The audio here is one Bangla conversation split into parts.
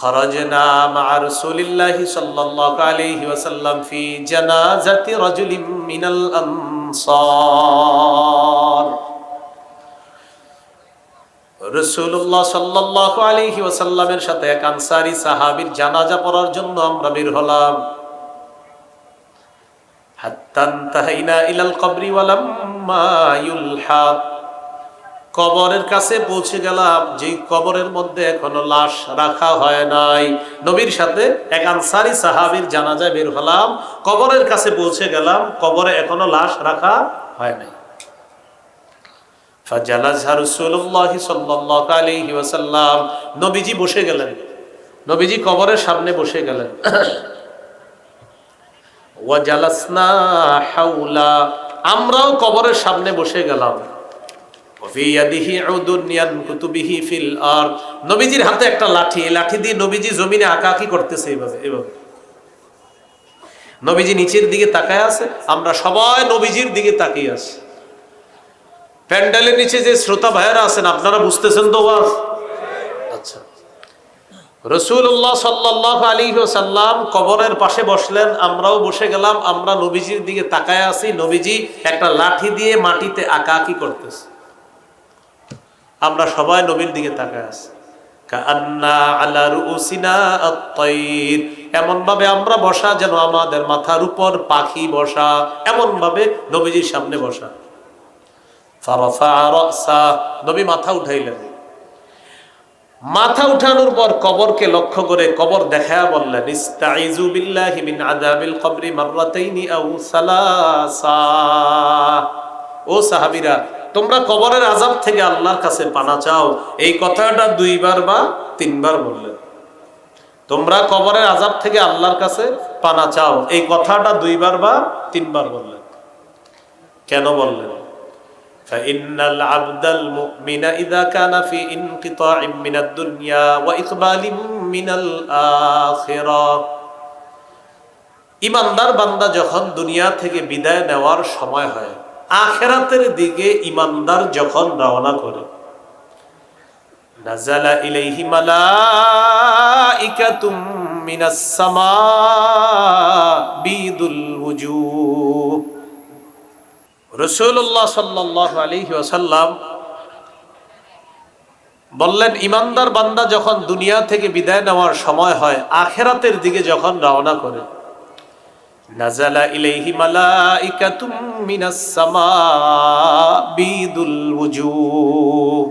خرجنا مع رسول الله صلى الله عليه وسلم في جنازة رجل من الأنصار রাসূলুল্লাহ সাল্লাল্লাহু আলাইহি ওয়াসাল্লামের সাথে এক আনসারী সাহাবীর জানাজা পড়ার জন্য আমরা বের হলাম। হাত্তা ইনতাহাইনা ইলাল কবরি ওয়ালাম্মা ইউলহাদ, কবরের কাছে পৌঁছে গেলাম, যেই কবরের মধ্যে এখনো লাশ রাখা হয় নাই। নবীর সাথে এক আনসারী সাহাবীর জানাজায় বের হলাম, কবরের কাছে পৌঁছে গেলাম, কবরে এখনো লাশ রাখা হয় নাই। ফাজালাসা রাসূলুল্লাহ সাল্লাল্লাহু আলাইহি ওয়াসাল্লাম, নবীজি বসে গেলেন, নবীজি কবরের সামনে বসে গেলেন। ওয়া জালাসনা হাওলা, আমরাও কবরের সামনে বসে গেলাম। ফি ইয়াদিহি উদুন ইয়ানকুতু বিহি ফিল আরদ, নবীজির হাতে একটা লাঠি, এই লাঠি দিয়ে নবীজি জমিনে আঁকাআঁকি করতেছে এইভাবে এইভাবে। নবীজি নিচের দিকে তাকায় আছে, আমরা সবাই নবীজির দিকে তাকিয়ে আছি। প্যান্ডেলের নিচে যে শ্রোতা ভাইয়েরা আছেন আপনারা বুঝতেছেন তো? আচ্ছা, রাসূলুল্লাহ সাল্লাল্লাহু আলাইহি ওয়াসাল্লাম কবরের পাশে বসলেন, আমরাও বসে গেলাম, আমরা নবীজির দিকে তাকায় আছি। নবীজি একটা লাঠি দিয়ে মাটিতে আঁকাআঁকি করতেছে, আমরা সবাই নবীর দিকে তাকায় আছি। কাআন্না আলা রুউসিনা আত-তায়র, এমন ভাবে আমরা বসা যেন আমাদের মাথার উপর পাখি বসা, এমন ভাবে নবীজির সামনে বসা। ফারাফা রাসা, নবী মাথা উঠাইলেন, মাথা উঠানোর পর কবরকে লক্ষ্য করে কবর দেখায়া বললেন, ইস্তাইযু বিল্লাহি মিন আযাবিল কবরি মাররাতাইনি আও সালাসা, ও সাহাবীরা তোমরা কবরের আযাব থেকে আল্লাহর কাছে পানা চাও। এই কথাটা 2 বার বা 3 বার বললেন। তোমরা কবরের আযাব থেকে আল্লাহর কাছে পানা চাও, এই কথাটা 2 বার বা 3 বার বললেন। কেন বললেন? ফাইন্নাল আবদাল মুমিনা ইযা কানা ফি ইনকিতাইম মিনাদ দুনিয়া ওয়া ইকবালিম মিনাল আখিরাহ, ঈমানদার বান্দা যখন দুনিয়া থেকে বিদায় নেওয়ার সময় হয়, আখিরাতের দিকে ঈমানদার যখন রওনা করে, নাযালা ইলাইহি মালাইকাতুম মিনাস সামা বিদুল ওয়ুজুহ। রাসূলুল্লাহ সাল্লাল্লাহু আলাইহি ওয়াসাল্লাম বললেন, ঈমানদার বান্দা যখন দুনিয়া থেকে বিদায় নেওয়ার সময় হয়, আখিরাতের দিকে যখন রওনা করে, নাযালা ইলাইহি মালাইকাতুম মিনাস সামা বিদুল ওয়ুজুহ,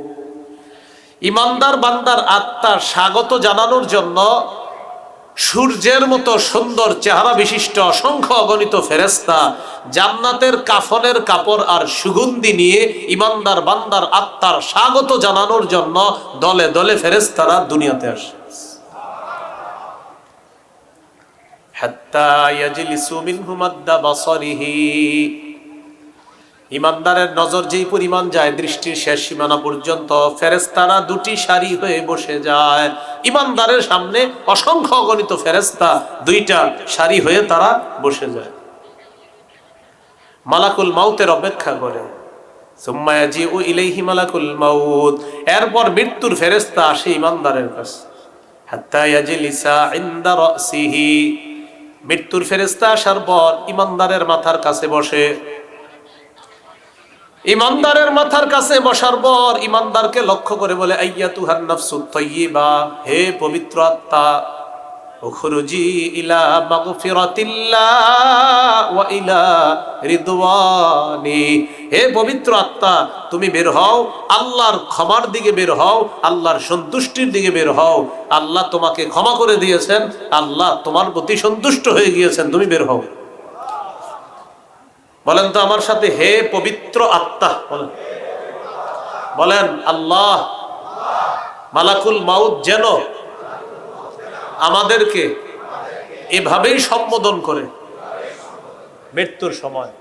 ঈমানদার বান্দার আত্মা স্বাগত জানানোর জন্য সূর্যের মতো সুন্দর চেহারা বিশিষ্ট অসংখ্য অগণিত ফেরেশতা জান্নাতের কাফনের কাপড় আর সুগন্ধি নিয়ে ঈমানদার বান্দার আত্মার স্বাগত জানানোর জন্য দলে দলে ফেরেশতারা দুনিয়াতে আসে। হাত্তা ইয়াজলিসু মিনহু মাদ্দা বাসারিহি, ঈমানদারের নজর যেই পরিমাণ যায় দৃষ্টির শেষ সীমানা পর্যন্ত, ফেরেশতারা 2টি সারি হয়ে বসে যায়। ঈমানদারের সামনে অসংখ্য অগণিত ফেরেশতা 2টা সারি হয়ে তারা বসে যায়, মালাকুল মাউতের অপেক্ষা করে। সুম্মা ইয়াজিউ ইলাইহি মালাকুল মাউত, এরপর মৃত্যুর ফেরেশতা আসে ঈমানদারের কাছে। হাত্তা ইয়াজলিসা ইনদা রাসিহি, মৃত্যুর ফেরেশতা আসার পর ঈমানদারের মাথার কাছে বসে। ঈমানদারের মাথার কাছে বসার পর ঈমানদারকে লক্ষ্য করে বলে, আইয়াতুহান নাফসুত তাইয়্যিবা, হে পবিত্র আত্মা, উখরুজি ইলা মাগফিরাতিল্লাহ ওয়া ইলা রিদওয়ানি, হে পবিত্র আত্মা তুমি বের হও, আল্লাহর ক্ষমার দিকে বের হও, আল্লাহর সন্তুষ্টির দিকে বের হও। আল্লাহ তোমাকে ক্ষমা করে দিয়েছেন, আল্লাহ তোমার প্রতি সন্তুষ্ট হয়ে গিয়েছেন, তুমি বের হও। বলেন তো আমার সাথে, হে পবিত্র আত্মা, বলেন বলেন আল্লাহ। মালাকুল মাউত যেন আমাদেরকে এভাবেই সম্বোধন করে মৃত্যুর সময়।